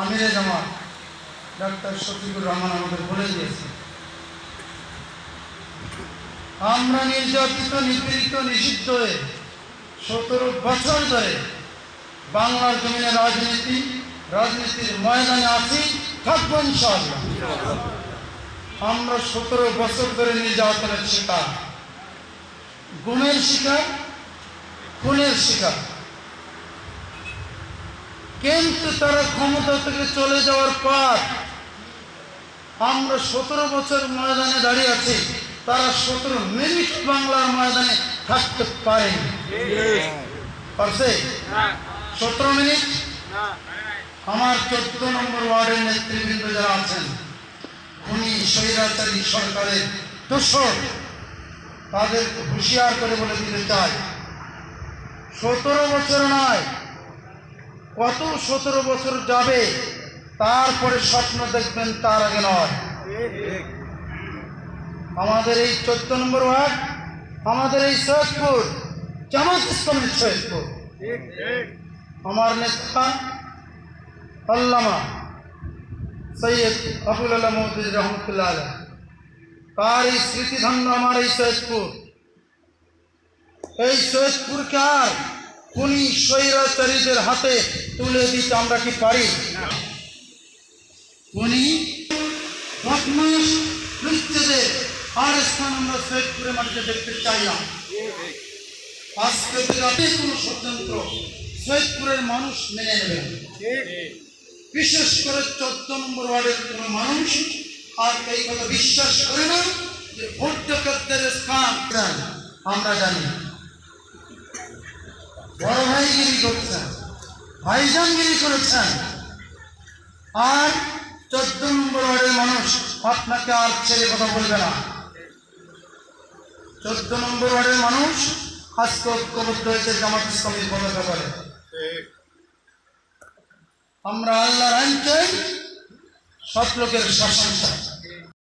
আমিরে জামাত ডাক্তার শফিকুর রহমান আমাদের বলে দিয়েছে, আমরা নির্যাতিত, নিপীড়িত, নিষিদ্ধ হয়ে 17 বছর ধরে বাংলার জমিনে রাজনীতির ময়দানে আছি, থাকবো ইনশাআল্লাহ। আমরা 17 বছর ধরে নির্যাতনের শিকার, গুমের শিকার, খুনের শিকার। কিন্তু তারা ক্ষমতা থেকে চলে যাওয়ার পর আমরা 17 বছর ময়দানে দাঁড়িয়ে আছি, তারা 17 মিনিট বাংলার ময়দানে থাকতে পারেনি। পারছে? 17 মিনিট। আমার 14 নম্বর ওয়ার্ডের নেতৃবৃন্দ যারা আছেন, খুনি স্বৈরাচারী সরকারের দোষর, তাদের হুঁশিয়ার করে বলে দিতে চাই, 17 বছর নয়, কত 17 বছর যাবে, তারপরে স্বপ্ন দেখবেন, তার আগে নয়। আমাদের এই 14 নম্বর ওয়ার্ড, আমাদের এই সৈয়দপুর, জামাত ইসলামের সৈয়দপুর, আমার নেতা আল্লামা সৈয়দ আবুল আলা মওদুদী রহমতুল্লাহ আলাইহ, তার এই স্মৃতিধন্য আমার এই সৈয়দপুরকে আর খুনি স্বৈরাচারীদের হাতে তুলে দিতে আমরা কি পারি? খুনি বদমাশ মৃত্যুদের আর স্থান আমরা সৈয়দপুরের মাটিতে দেখতে চাই না। আজকে রাতে কোনো ষড়যন্ত্র সৈয়দপুরের মানুষ মেনে নেবেন, বিশেষ করে 14 নম্বর ওয়ার্ডের কোনো মানুষ আর এই কথা বিশ্বাস করে না যে ভোট ডাকাতদের স্থান আমরা জানি। বড় ভাইগিরি করছেন, ভাইজানগিরি করেছেন, আর 14 নম্বর ওয়ার্ডের মানুষ আপনাকে আর ছেড়ে কথা বলবে না। 14 নম্বর ওয়ার্ডের মানুষ আজকে ঐক্যবদ্ধ হয়েছে জামাত ইসলামীর পতাকা করে। আমরা আল্লাহর আইন চাই, সৎ লোকের শাসন চাই।